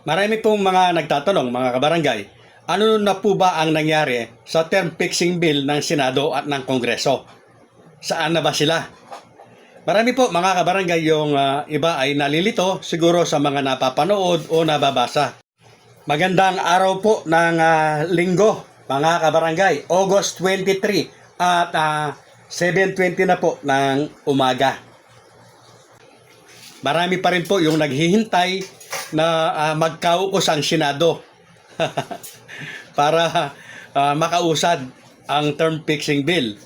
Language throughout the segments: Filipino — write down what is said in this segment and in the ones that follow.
Marami pong mga nagtatanong, mga kabarangay, ano na po ba ang nangyari sa term fixing bill ng Senado at ng Kongreso? Saan na ba sila? Marami po mga kabarangay yung iba ay nalilito siguro sa mga napapanood o nababasa. Magandang araw po ng linggo mga kabarangay, August 23 at 7:20 na po ng umaga. Marami pa rin po yung naghihintay na magkaukos ang Senado para makausad ang term fixing bill.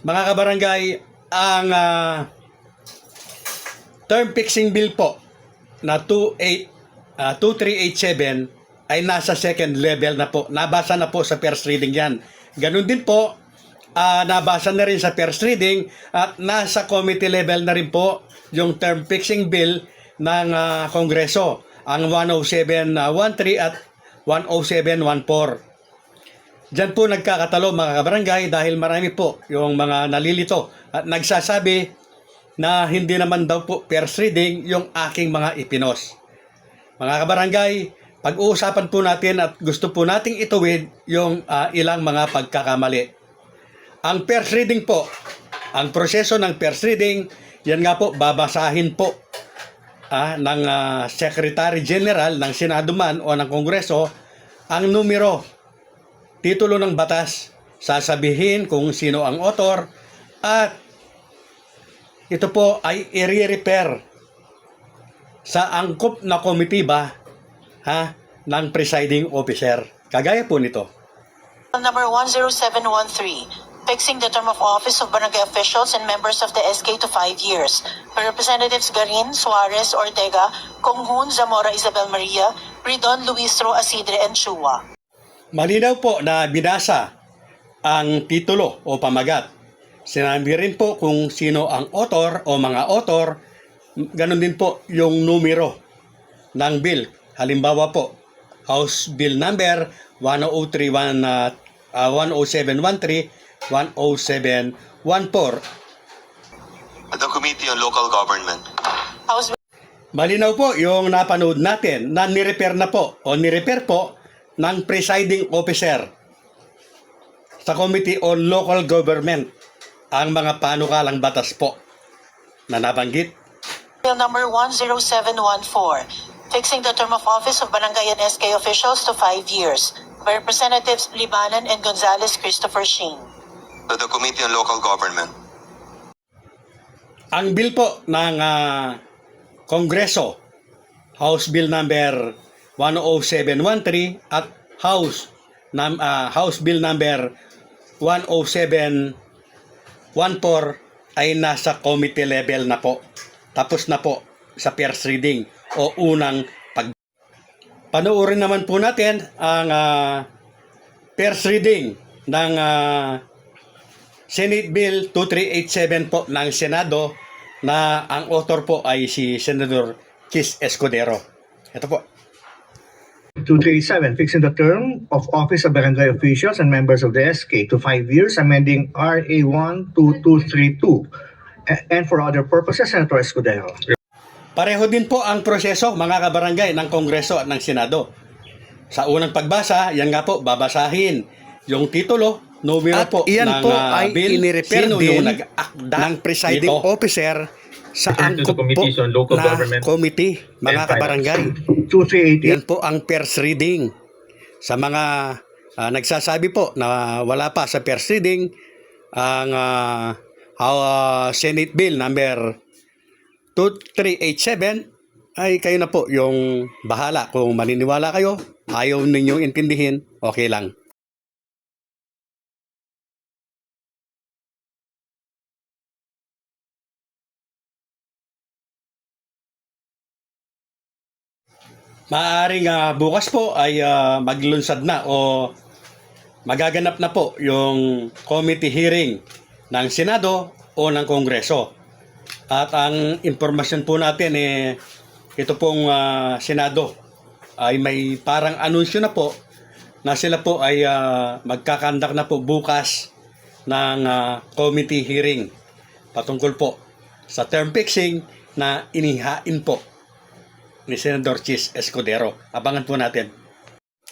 Mga kabarangay, ang term fixing bill po na 2387 ay nasa second level na po. Nabasa na po sa first reading yan. Ganun din po, nabasa na rin sa first reading at nasa committee level na rin po yung term fixing bill ng Kongreso, ang 10713 at 10714. Diyan po nagkakatalo mga kabarangay dahil marami po yung mga nalilito at nagsasabi na hindi naman daw po first reading yung aking mga ipinos. Mga kabarangay, pag-uusapan po natin at gusto po nating ituwid yung ilang mga pagkakamali. Ang first reading po, ang proseso ng first reading, yan nga po, babasahin po ng Secretary General ng Senado man o ng Kongreso ang numero, titulo ng batas, sasabihin kung sino ang author at ito po ay i-refer sa angkop na komitiba ng presiding officer. Kagaya po nito. Number 10713. Fixing the term of office of barangay officials and members of the SK to 5 years. By Representatives Garin, Suarez, Ortega, Konghun, Zamora, Isabel Maria, Ridon, Luistro, Asidre, and Chua. Malinaw po na binasa ang titulo o pamagat. Sinabi rin po kung sino ang author o mga author. Ganon din po yung numero ng bill. Halimbawa po, House Bill number 10713, 10714. The Committee on Local Government. House Malinaw po yung napanood natin na nirepair na po o nirepair po ng presiding officer sa Committee on Local Government ang mga panukalang batas po na nabanggit. Bill number 10714. Fixing the term of office of barangay and SK officials to 5 years. By Representatives Libanan and Gonzales Christopher Sheen. The Committee on Local Government. Ang bill po ng Kongreso, House Bill number 10713 at House Bill number 10714 ay nasa committee level na po. Tapos na po sa first reading o unang panoorin naman po natin ang first reading ng Senate Bill 2387 po ng Senado na ang author po ay si Senator Chis Escudero. Ito po. 2387, fixing the term of office of barangay officials and members of the SK to 5 years, amending RA 12232, and for other purposes, Senator Escudero. Pareho din po ang proseso mga kabarangay ng Kongreso at ng Senado. Sa unang pagbasa, yan nga po, babasahin yung titulo, numero At po iyan ng po ay bill, inirefer sino din yung nag-akda ng presiding dito. officer sa Return to the angkop po Committees on Local na Government committee, mga and kabarangay. 2388. Yan po ang first reading. Sa mga nagsasabi po na wala pa sa first reading, ang Senate Bill number 2387, ay kayo na po yung bahala. Kung maniniwala kayo, ayaw ninyong intindihin, okay lang. Maaaring bukas po ay maglunsad na o magaganap na po yung committee hearing ng Senado o ng Kongreso. At ang impormasyon po natin ito pong Senado ay may parang anunsyo na po na sila po ay magkakandak na po bukas ng committee hearing patungkol po sa term fixing na inihain po ni Senador Chis Escudero. Abangan po natin.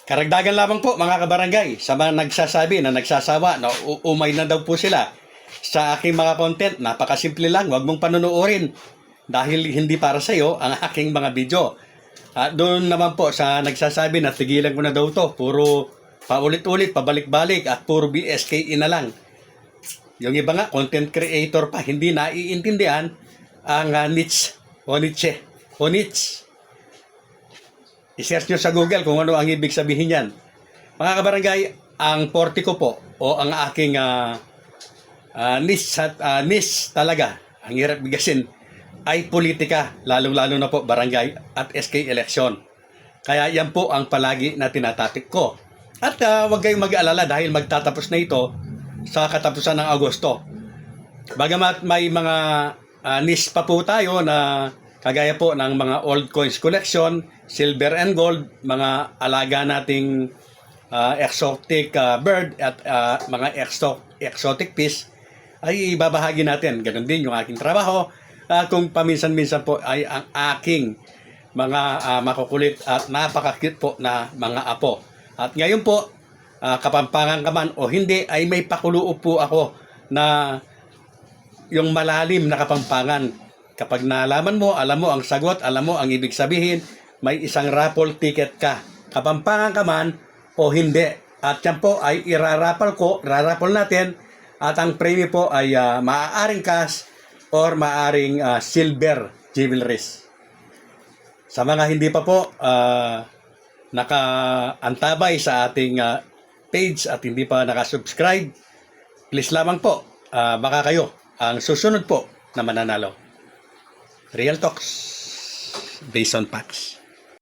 Karagdagan lamang po mga kabarangay sa mga nagsasabi na nagsasawa na umay na daw po sila sa aking mga content. Napakasimple lang, huwag mong panunuorin dahil hindi para sa iyo ang aking mga video. At doon naman po sa nagsasabi na tigilan ko na daw to, puro paulit-ulit, pabalik-balik at puro BSKE na lang. Yung iba nga, content creator pa, hindi naiintindihan ang niche. I-search nyo sa Google kung ano ang ibig sabihin yan. Mga kabarangay, ang porte ko po o ang aking niche talaga, ang hirap bigasin, ay politika, lalong-lalo na po barangay at SK election. Kaya yan po ang palagi na tinatapik ko. At huwag kayong mag-alala dahil magtatapos na ito sa katapusan ng Agosto. Bagamat may mga niche pa po tayo na kagaya po ng mga old coins collection, silver and gold, mga alaga nating exotic bird at mga exotic fish ay ibabahagi natin. Ganon din yung aking trabaho. Kung paminsan-minsan po ay ang aking mga makukulit at napaka-cute po na mga apo. At ngayon po, kapampangan ka man o hindi, ay may pakuloo po ako na yung malalim na kapampangan. Kapag nalaman mo, alam mo ang sagot, alam mo ang ibig sabihin, may isang raffle ticket ka. Kapampangan ka man o hindi. At yan po ay iraraffle natin at ang premium po ay maaaring cash or maaaring silver jewelries. Sa mga hindi pa po nakaantabay sa ating page at hindi pa nakasubscribe, please lamang po, baka kayo ang susunod po na mananalo. Real Talks based on facts.